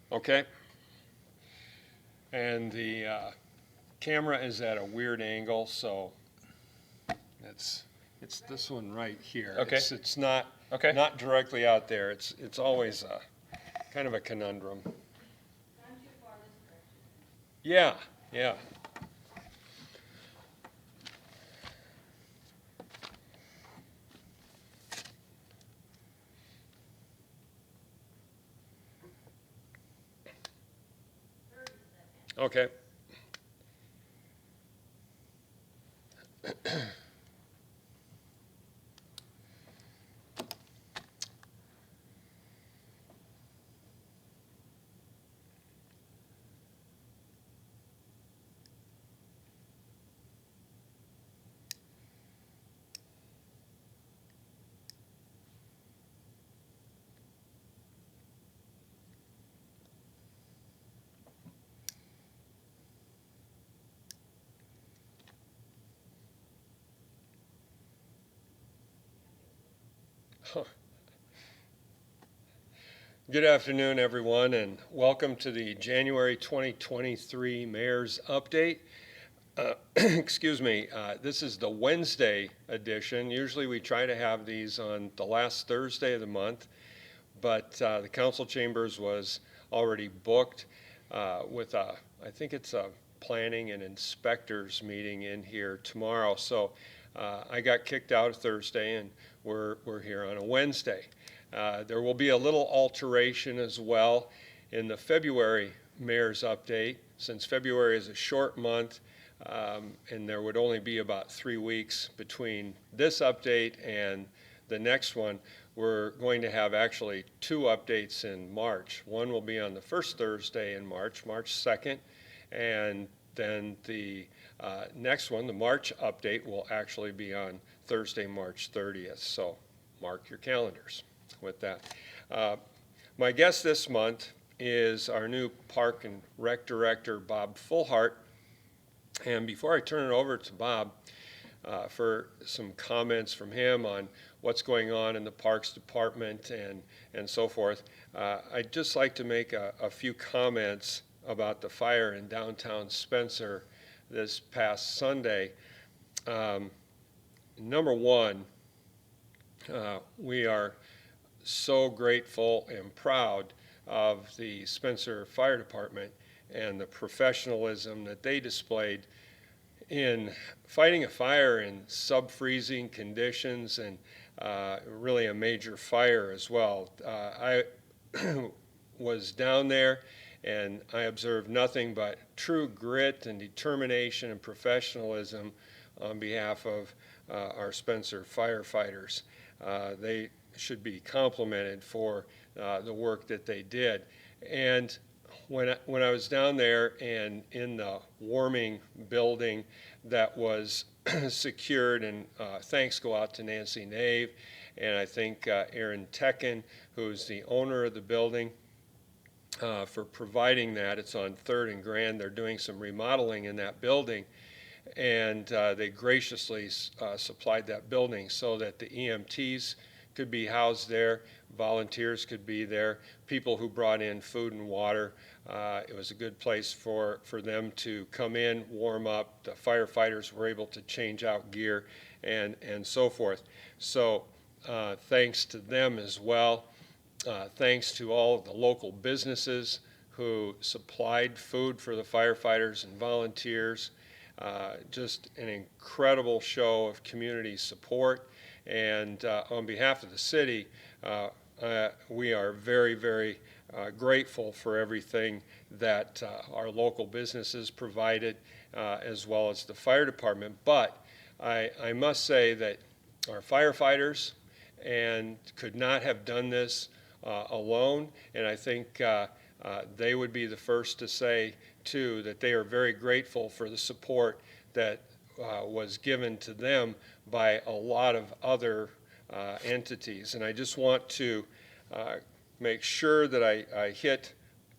Okay. And the camera is at a weird angle, so it's this one right here. Okay. It's not Okay. not directly out there. It's always kind of a conundrum. Yeah, yeah. Okay. Good afternoon, everyone, and welcome to the January 2023 Mayor's Update. Excuse me, this is the Wednesday edition. Usually we try to have these on the last Thursday of the month, but the council chambers was already booked with I think it's a planning and inspectors meeting in here tomorrow. So I got kicked out Thursday, and we're here on a Wednesday. There will be a little alteration as well in the February mayor's update, since February is a short month, and there would only be about 3 weeks between this update and the next one. We're going to have actually 2 updates in March. One will be on the first Thursday in March, March 2nd, and then the next one, the March update, will actually be on Thursday, March 30th. So mark your calendars with that. My guest this month is our new Park and Rec Director, Bob Fullhart. And before I turn it over to Bob for some comments from him on what's going on in the Parks Department and so forth, I'd just like to make a few comments about the fire in downtown Spencer this past Sunday. Number one, we are so grateful and proud of the Spencer Fire Department and the professionalism that they displayed in fighting a fire in sub-freezing conditions, and really a major fire as well. I was down there and I observed nothing but true grit and determination and professionalism on behalf of our Spencer firefighters. They should be complimented for the work that they did. And when I was down there and in the warming building that was secured, and thanks go out to Nancy Nave and I think Aaron Tekken, who's the owner of the building, for providing that. It's on 3rd and Grand. They're doing some remodeling in that building, and they graciously supplied that building so that the EMTs could be housed there, volunteers could be there, people who brought in food and water. It was a good place for them to come in, warm up. The firefighters were able to change out gear and so forth. So thanks to them as well. Thanks to all of the local businesses who supplied food for the firefighters and volunteers. Just an incredible show of community support. And on behalf of the city, we are very, very grateful for everything that our local businesses provided, as well as the fire department. But I must say that our firefighters could not have done this alone, and I think they would be the first to say, too, that they are very grateful for the support that was given to them by a lot of other entities. And I just want to make sure that I hit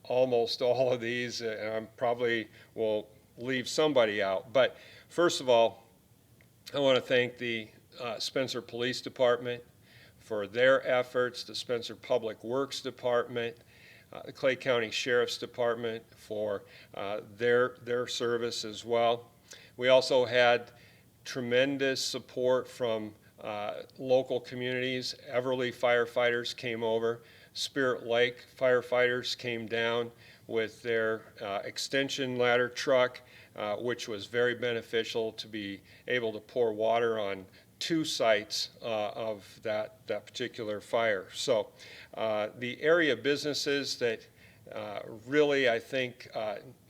almost all of these, and I probably will leave somebody out. But first of all, I want to thank the Spencer Police Department for their efforts, the Spencer Public Works Department, the Clay County Sheriff's Department for their service as well. We also had tremendous support from local communities. Everly firefighters came over. Spirit Lake firefighters came down with their extension ladder truck, which was very beneficial to be able to pour water on 2 sites of that particular fire. So the area businesses that really I think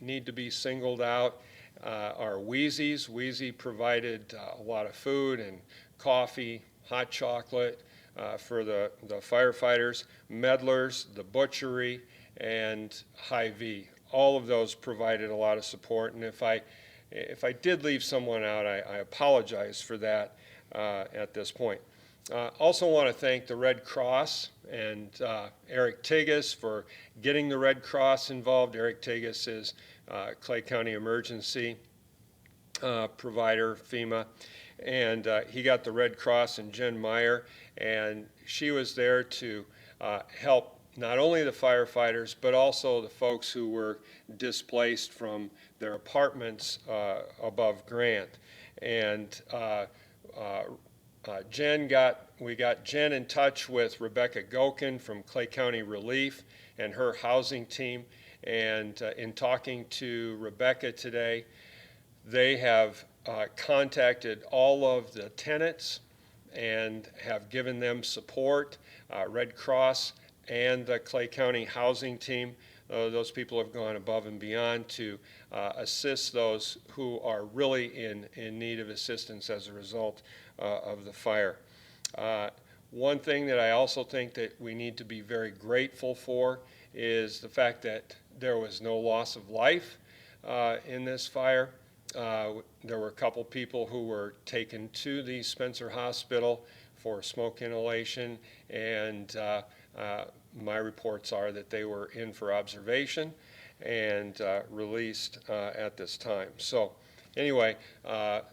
need to be singled out are Wheezy's. Wheezy provided a lot of food and coffee, hot chocolate for the firefighters. Medlars, the butchery, and Hy-Vee. All of those provided a lot of support, and if I did leave someone out, I apologize for that at this point. Also want to thank the Red Cross and Eric Tigas for getting the Red Cross involved. Eric Tigas is Clay County Emergency provider, FEMA, and he got the Red Cross, and Jen Meyer, and she was there to help not only the firefighters, but also the folks who were displaced from their apartments above Grant. And we got Jen in touch with Rebecca Gokin from Clay County Relief and her housing team. And in talking to Rebecca today, they have contacted all of the tenants and have given them support. Red Cross and the Clay County housing team, those people have gone above and beyond to assist those who are really in need of assistance as a result of the fire. One thing that I also think that we need to be very grateful for is the fact that there was no loss of life in this fire. There were a couple people who were taken to the Spencer Hospital for smoke inhalation, and my reports are that they were in for observation and released at this time. So anyway,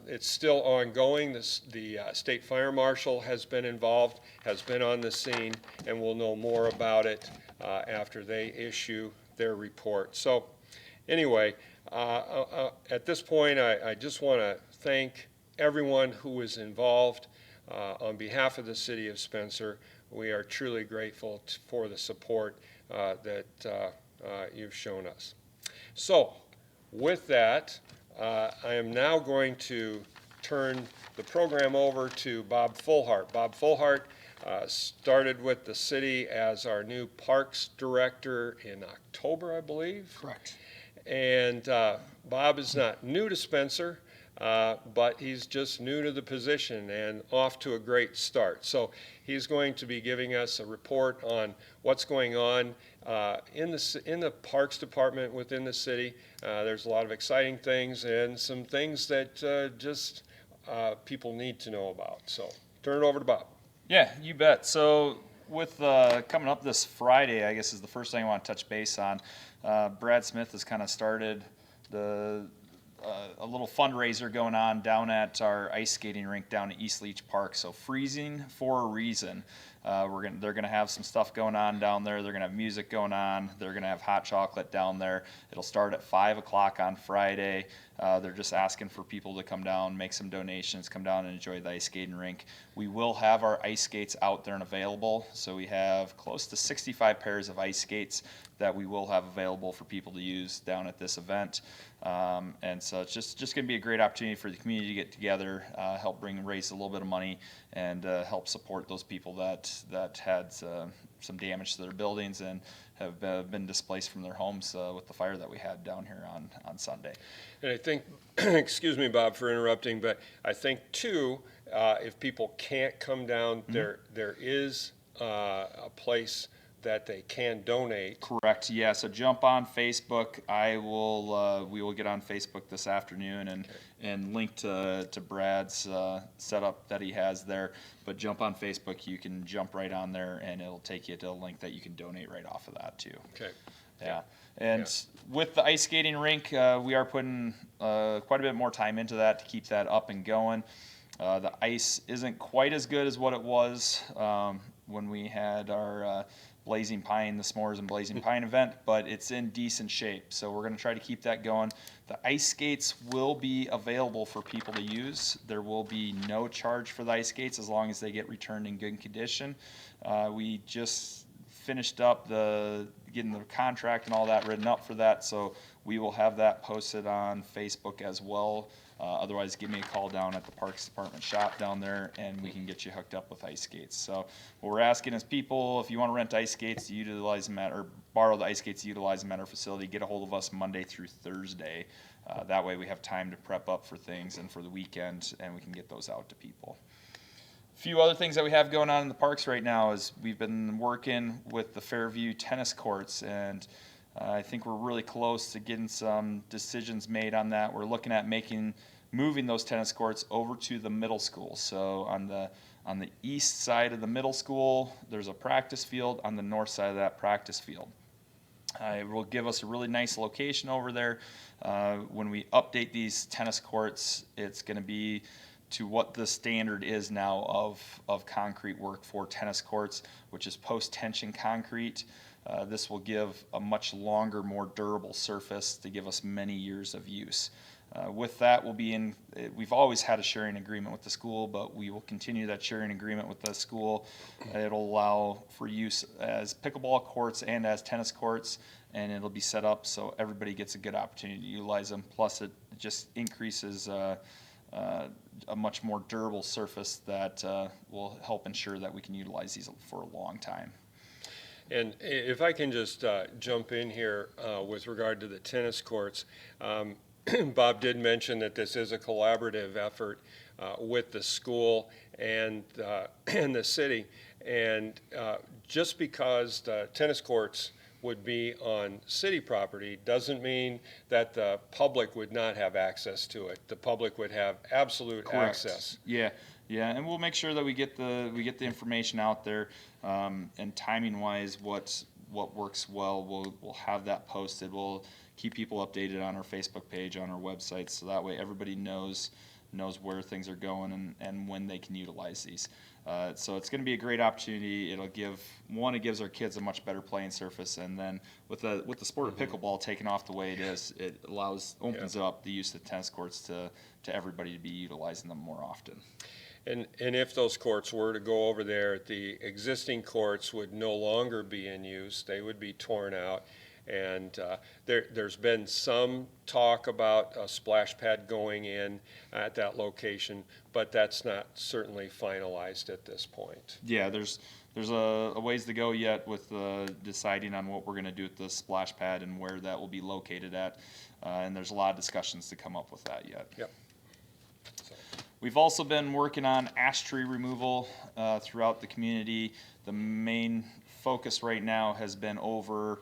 it's still ongoing. The State Fire Marshal has been involved, has been on the scene, and we'll know more about it after they issue their report. So anyway, at this point, I just want to thank everyone who was involved on behalf of the City of Spencer. We are truly grateful for the support that you've shown us. So with that, I am now going to turn the program over to Bob Fullhart. Bob Fullhart started with the city as our new Parks Director in October, I believe. Correct. And Bob is not new to Spencer, but he's just new to the position and off to a great start. So he's going to be giving us a report on what's going on in the Parks Department within the city. There's a lot of exciting things and some things that just people need to know about. So turn it over to Bob. Yeah, you bet. So with coming up this Friday, I guess is the first thing I want to touch base on. Brad Smith has kind of started a little fundraiser going on down at our ice skating rink down at East Leach Park. So freezing for a reason. They're gonna have some stuff going on down there. They're gonna have music going on. They're gonna have hot chocolate down there. It'll start at 5 o'clock on Friday. They're just asking for people to come down, make some donations, come down and enjoy the ice skating rink. We will have our ice skates out there and available. So we have close to 65 pairs of ice skates that we will have available for people to use down at this event. And so it's just going to be a great opportunity for the community to get together, help raise a little bit of money, and help support those people that had some damage to their buildings and have been displaced from their homes with the fire that we had down here on Sunday. And I think, excuse me, Bob, for interrupting, but I think too, if people can't come down, there is a place that they can donate. Correct. Yeah. So jump on Facebook. We will get on Facebook this afternoon and link to Brad's setup that he has there. But jump on Facebook. You can jump right on there, and it'll take you to a link that you can donate right off of that too. Okay. Yeah. And with the ice skating rink, we are putting quite a bit more time into that to keep that up and going. The ice isn't quite as good as what it was when we had our Blazing Pine, the S'mores and Blazing Pine event, but it's in decent shape. So we're going to try to keep that going. The ice skates will be available for people to use. There will be no charge for the ice skates as long as they get returned in good condition. We just finished up getting the contract and all that written up for that, so we will have that posted on Facebook as well. Otherwise, give me a call down at the Parks Department shop down there, and we can get you hooked up with ice skates. So what we're asking is people, if you want to rent ice skates to utilize them or borrow the ice skates to utilize them at our facility, get a hold of us Monday through Thursday. That way we have time to prep up for things and for the weekend, and we can get those out to people. A few other things that we have going on in the parks right now is we've been working with the Fairview tennis courts, and I think we're really close to getting some decisions made on that. We're looking at moving those tennis courts over to the middle school. So on the east side of the middle school, there's a practice field. On the north side of that practice field, it will give us a really nice location over there. When we update these tennis courts, it's going to be to what the standard is now of concrete work for tennis courts, which is post-tension concrete. This will give a much longer, more durable surface to give us many years of use. With that, we've always had a sharing agreement with the school, but we will continue that sharing agreement with the school. It'll allow for use as pickleball courts and as tennis courts, and it'll be set up so everybody gets a good opportunity to utilize them. Plus, it just increases a much more durable surface that will help ensure that we can utilize these for a long time. And if I can just jump in here with regard to the tennis courts, Bob did mention that this is a collaborative effort with the school and the city. And just because the tennis courts would be on city property doesn't mean that the public would not have access to it. The public would have absolute access. Yeah, and we'll make sure that we get the information out there, and timing wise, what works well, we'll have that posted. We'll keep people updated on our Facebook page, on our website, so that way everybody knows where things are going and when they can utilize these. So it's going to be a great opportunity. It gives our kids a much better playing surface, and then with the sport of pickleball taking off the way it is, it opens up the use of the tennis courts to everybody to be utilizing them more often. And if those courts were to go over there, the existing courts would no longer be in use. They would be torn out. And there's been some talk about a splash pad going in at that location, but that's not certainly finalized at this point. Yeah, there's a ways to go yet with deciding on what we're going to do with the splash pad and where that will be located at, and there's a lot of discussions to come up with that yet. Yep. We've also been working on ash tree removal throughout the community. The main focus right now has been over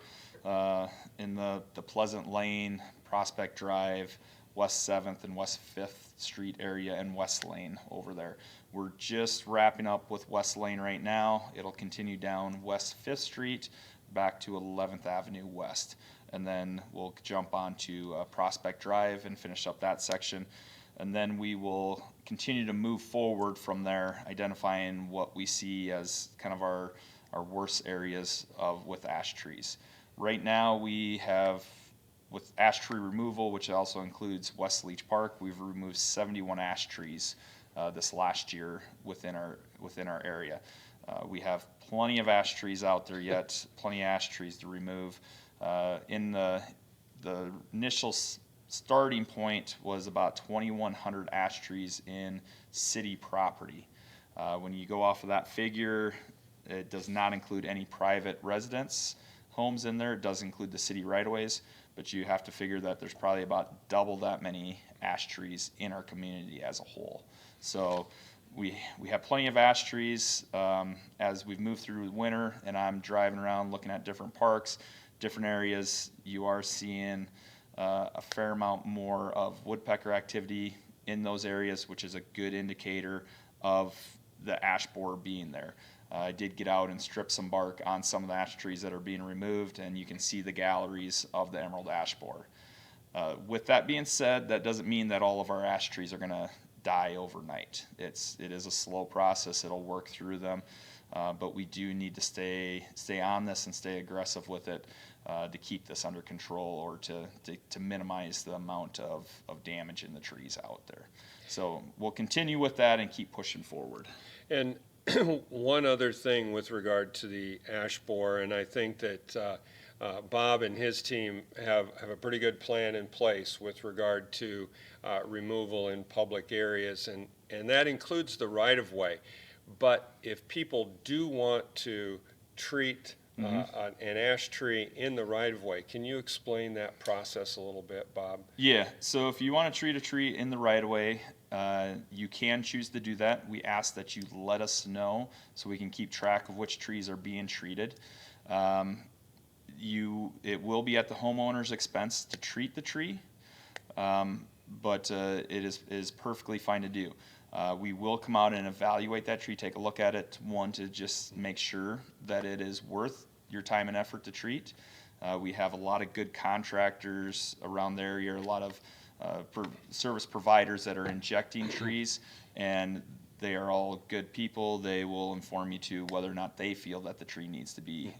in the Pleasant Lane, Prospect Drive, West 7th and West 5th Street area, and West Lane over there. We're just wrapping up with West Lane right now. It'll continue down West 5th Street back to 11th Avenue West. And then we'll jump onto Prospect Drive and finish up that section. And then we will continue to move forward from there, identifying what we see as kind of our worst areas with ash trees. Right now we have, with ash tree removal, which also includes West Leach Park, we've removed 71 ash trees this last year within our area. We have plenty of ash trees out there yet, plenty of ash trees to remove. In the initial starting point was about 2,100 ash trees in city property. When you go off of that figure, it does not include any private residence homes in there. It does include the city right-of-ways, but you have to figure that there's probably about double that many ash trees in our community as a whole. So we have plenty of ash trees. As we've moved through winter and I'm driving around looking at different parks, different areas, you are seeing a fair amount more of woodpecker activity in those areas, which is a good indicator of the ash borer being there. I did get out and strip some bark on some of the ash trees that are being removed, and you can see the galleries of the emerald ash borer. With that being said, that doesn't mean that all of our ash trees are going to die overnight. It is a slow process. It'll work through them, but we do need to stay on this and stay aggressive with it to keep this under control, or to minimize the amount of damage in the trees out there. So we'll continue with that and keep pushing forward. And one other thing with regard to the ash borer, and I think that Bob and his team have a pretty good plan in place with regard to removal in public areas, and that includes the right-of-way. But if people do want to treat an ash tree in the right-of-way, can you explain that process a little bit, Bob? Yeah, so if you want to treat a tree in the right-of-way, you can choose to do that. We ask that you let us know so we can keep track of which trees are being treated. It will be at the homeowner's expense to treat the tree, but it is perfectly fine to do. We will come out and evaluate that tree, take a look at it, one, to just make sure that it is worth your time and effort to treat. We have a lot of good contractors around the area, a lot of service providers that are injecting trees, and they are all good people. They will inform you to whether or not they feel that the tree needs to be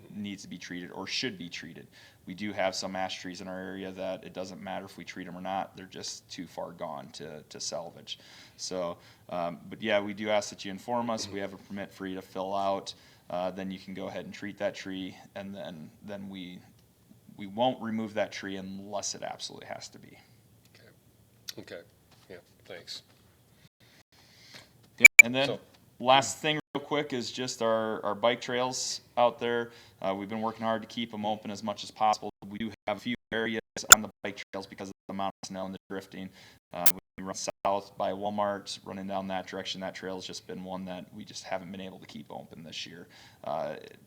treated or should be treated. We do have some ash trees in our area that it doesn't matter if we treat them or not; they're just too far gone to salvage. So, but yeah, we do ask that you inform us. We have a permit for you to fill out. Then you can go ahead and treat that tree, and then we won't remove that tree unless it absolutely has to be. Okay, yeah, thanks. Yeah. And then last thing real quick is just our bike trails out there. We've been working hard to keep them open as much as possible. We do have a few areas on the bike trails because of the amount of snow and the drifting. We run south by Walmart, running down that direction. That trail has just been one that we just haven't been able to keep open this year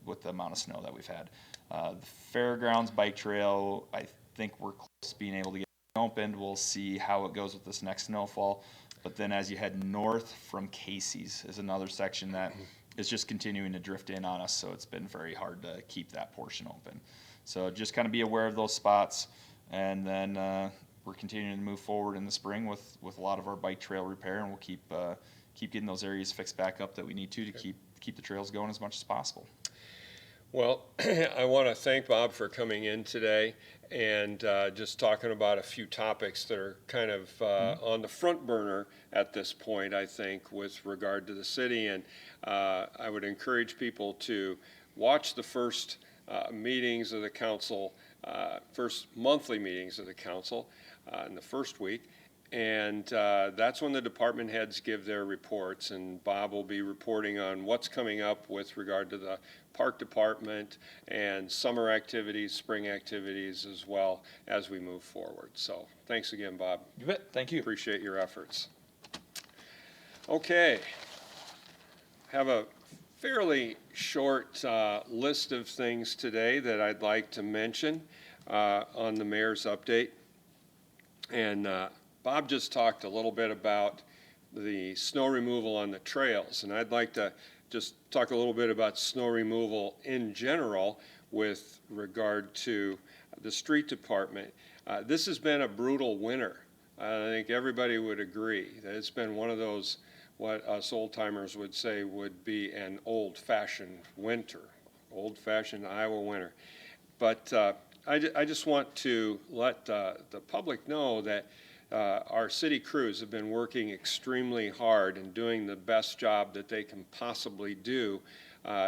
with the amount of snow that we've had. The Fairgrounds bike trail, I think we're close to being able to get opened. We'll see how it goes with this next snowfall. But then as you head north from Casey's is another section that is just continuing to drift in on us, so it's been very hard to keep that portion open. So just kind of be aware of those spots, and then we're continuing to move forward in the spring with a lot of our bike trail repair, and we'll keep getting those areas fixed back up that we need to keep the trails going as much as possible. Well, I want to thank Bob for coming in today and just talking about a few topics that are kind of on the front burner at this point, I think, with regard to the city. And I would encourage people to watch the first meetings of the council, first monthly meetings of the council in the first week. And that's when the department heads give their reports, and Bob will be reporting on what's coming up with regard to the park department and summer activities, spring activities, as well as we move forward. So thanks again, Bob. You bet. Thank you. Appreciate your efforts. Okay. Have a fairly short list of things today that I'd like to mention on the mayor's update. And Bob just talked a little bit about the snow removal on the trails, and I'd like to just talk a little bit about snow removal in general with regard to the street department. This has been a brutal winter. I think everybody would agree that it's been one of those, what us old-timers would say would be an old-fashioned winter, old-fashioned Iowa winter. But I just want to let the public know that our city crews have been working extremely hard and doing the best job that they can possibly do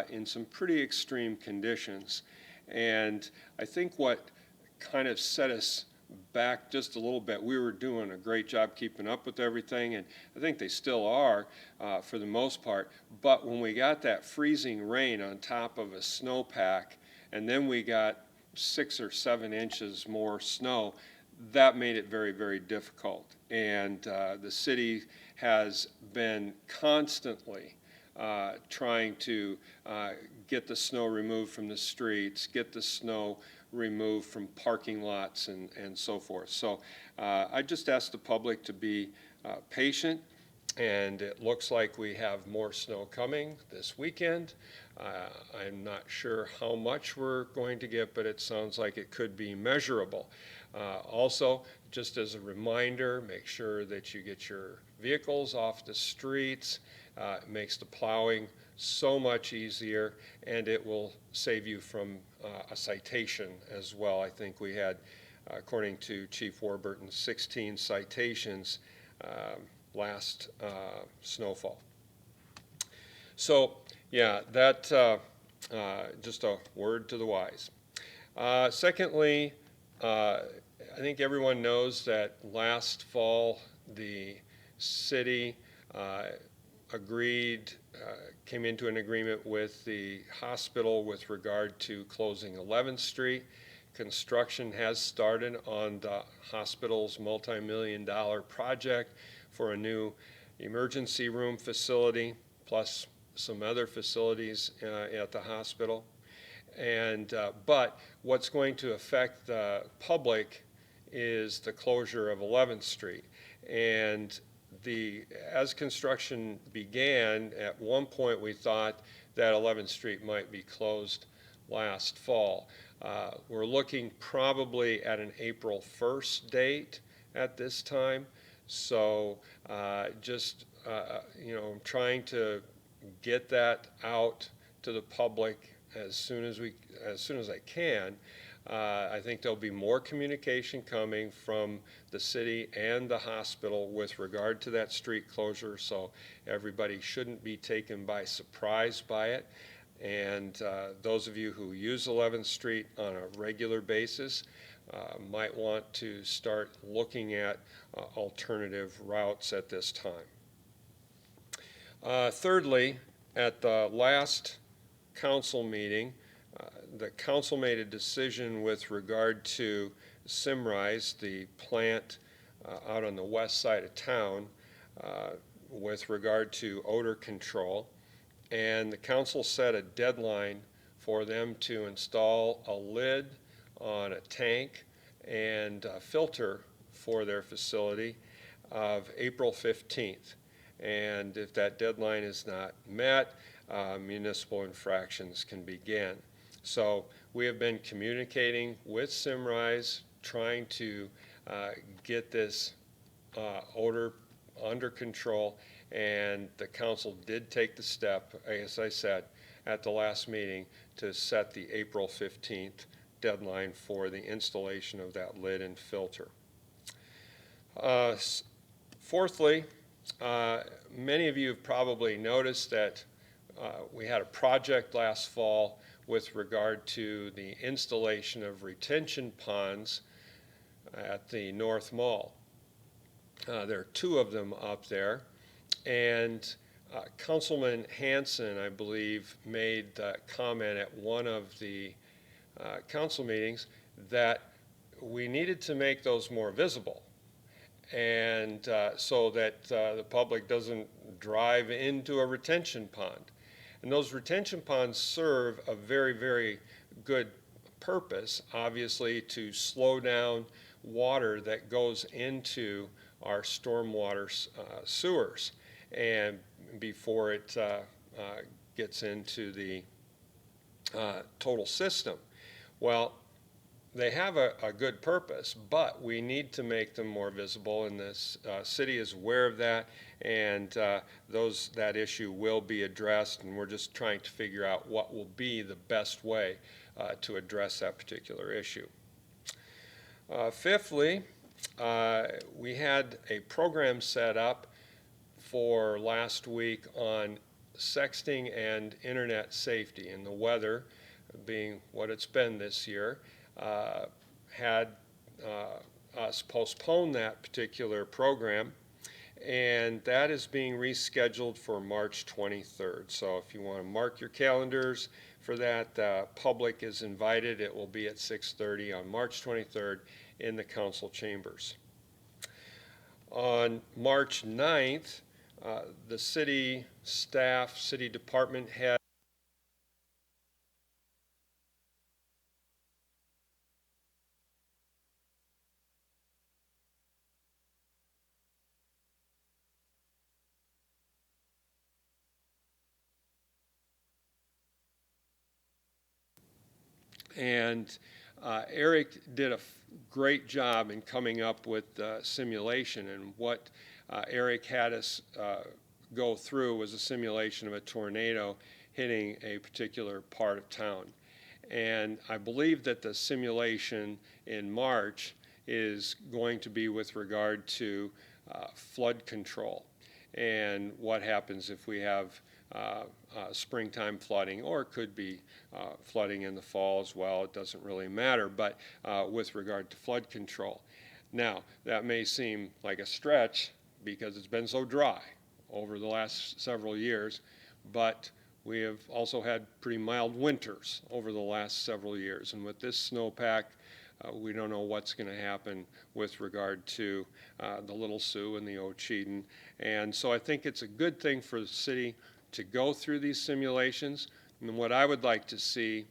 in some pretty extreme conditions. And I think what kind of set us back just a little bit, we were doing a great job keeping up with everything, and I think they still are for the most part. But when we got that freezing rain on top of a snowpack, and then we got 6 or 7 inches more snow, that made it very, very difficult. And the city has been constantly trying to get the snow removed from the streets, get the snow removed from parking lots and so forth. So I just ask the public to be patient and it looks like we have more snow coming this weekend. I'm not sure how much we're going to get, but it sounds like it could be measurable. Also, just as a reminder, make sure that you get your vehicles off the streets. It makes the plowing so much easier, and it will save you from a citation as well. I think we had, according to Chief Warburton, 16 citations last snowfall. So, yeah, that just a word to the wise. Secondly, I think everyone knows that last fall the city came into an agreement with the hospital with regard to closing 11th Street. Construction has started on the hospital's multi-million-dollar project for a new emergency room facility, plus some other facilities at the hospital. But what's going to affect the public is the closure of 11th Street. And as construction began, at one point we thought that 11th Street might be closed last fall. We're looking probably at an April 1st date at this time. So just, I'm trying to get that out to the public as soon as I can. I think there'll be more communication coming from the city and the hospital with regard to that street closure, so everybody shouldn't be taken by surprise by it. And those of you who use 11th Street on a regular basis might want to start looking at alternative routes at this time. Thirdly, at the last council meeting, the council made a decision with regard to Simrise, the plant out on the west side of town, with regard to odor control. And the council set a deadline for them to install a lid on a tank and a filter for their facility of April 15th. And if that deadline is not met, municipal infractions can begin. So we have been communicating with Simrise, trying to get this odor under control, and the council did take the step, as I said, at the last meeting to set the April 15th deadline for the installation of that lid and filter. Fourthly, many of you have probably noticed that we had a project last fall with regard to the installation of retention ponds at the North Mall. There are two of them up there, and Councilman Hanson, I believe, made that comment at one of the council meetings that we needed to make those more visible, and so that the public doesn't drive into a retention pond. And those retention ponds serve a very, very good purpose, obviously, to slow down water that goes into our stormwater sewers, and before it gets into the total system. Well, they have a good purpose, but we need to make them more visible, and this city is aware of that, and that issue will be addressed, and we're just trying to figure out what will be the best way to address that particular issue. Fifthly, we had a program set up for last week on sexting and internet safety, and the weather being what it's been this year had us postpone that particular program, and that is being rescheduled for March 23rd. So if you want to mark your calendars for that, the public is invited. It will be at 6:30 on March 23rd in the council chambers. On March 9th, the city staff, city department head, And Eric did a great job in coming up with the simulation, and what Eric had us go through was a simulation of a tornado hitting a particular part of town. And I believe that the simulation in March is going to be with regard to flood control and what happens if we have springtime flooding, or it could be flooding in the fall as well. It doesn't really matter, but with regard to flood control. Now, that may seem like a stretch because it's been so dry over the last several years, but we have also had pretty mild winters over the last several years. And with this snowpack, we don't know what's going to happen with regard to the Little Sioux and the Ocheyedan. And so I think it's a good thing for the city to go through these simulations. And what I would like to see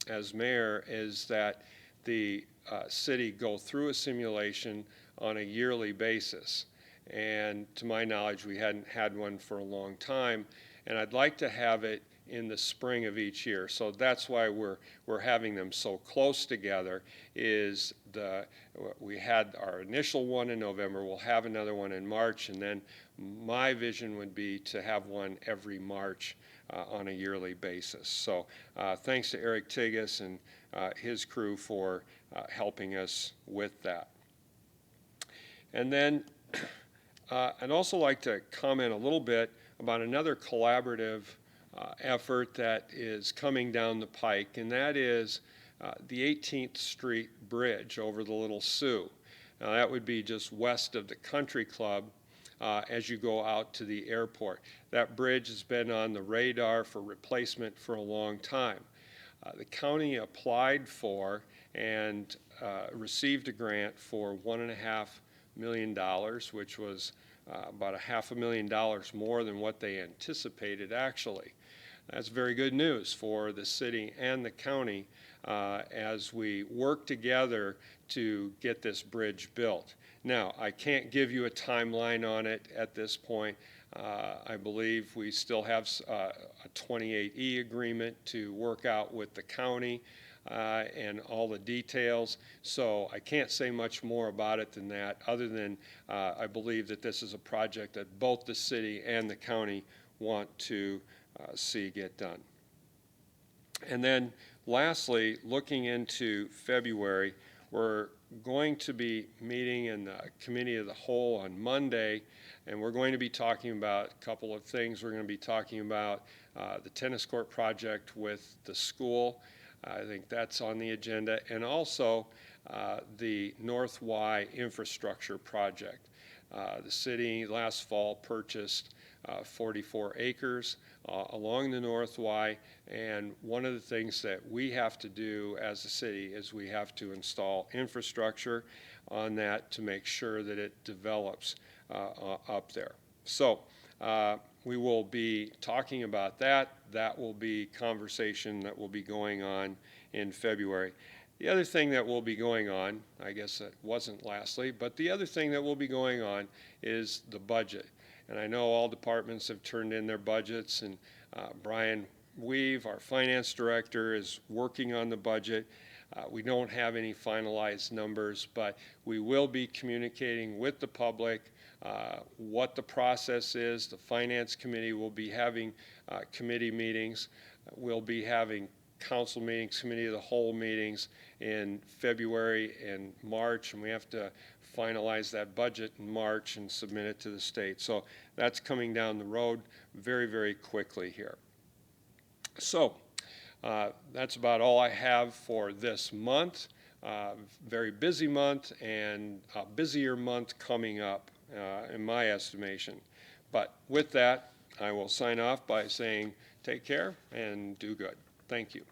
as mayor is that the city go through a simulation on a yearly basis. And to my knowledge, we hadn't had one for a long time. And I'd like to have it in the spring of each year. So that's why we're having them so close together. We had our initial one in November, we'll have another one in March, and then my vision would be to have one every March on a yearly basis. So thanks to Eric Tigas and his crew for helping us with that. And then I'd also like to comment a little bit about another collaborative effort that is coming down the pike, and that is the 18th Street Bridge over the Little Sioux. Now, that would be just west of the Country Club as you go out to the airport. That bridge has been on the radar for replacement for a long time. The county applied for and received a grant for $1.5 million, which was about $500,000 more than what they anticipated actually. That's very good news for the city and the county as we work together to get this bridge built. Now, I can't give you a timeline on it at this point. I believe we still have a 28E agreement to work out with the county and all the details. So I can't say much more about it than that, other than I believe that this is a project that both the city and the county want to see get done. And then lastly, looking into February, we're going to be meeting in the Committee of the Whole on Monday, and we're going to be talking about a couple of things. We're going to be talking about the tennis court project with the school. I think that's on the agenda, and also the North Y infrastructure project. The city last fall purchased 44 acres along the North Y, and one of the things that we have to do as a city is we have to install infrastructure on that to make sure that it develops up there. So we will be talking about that. That will be conversation that will be going on in February. The other thing that will be going on, I guess that wasn't lastly, but the other thing that will be going on is the budget. And I know all departments have turned in their budgets, and Brian Weave, our finance director, is working on the budget. We don't have any finalized numbers, but we will be communicating with the public what the process is. The finance committee will be having committee meetings. We'll be having council meetings, committee of the whole meetings in February and March, and we have to finalize that budget in March and submit it to the state. So that's coming down the road very, very quickly here. So that's about all I have for this month. Very busy month, and a busier month coming up in my estimation. But with that, I will sign off by saying take care and do good. Thank you.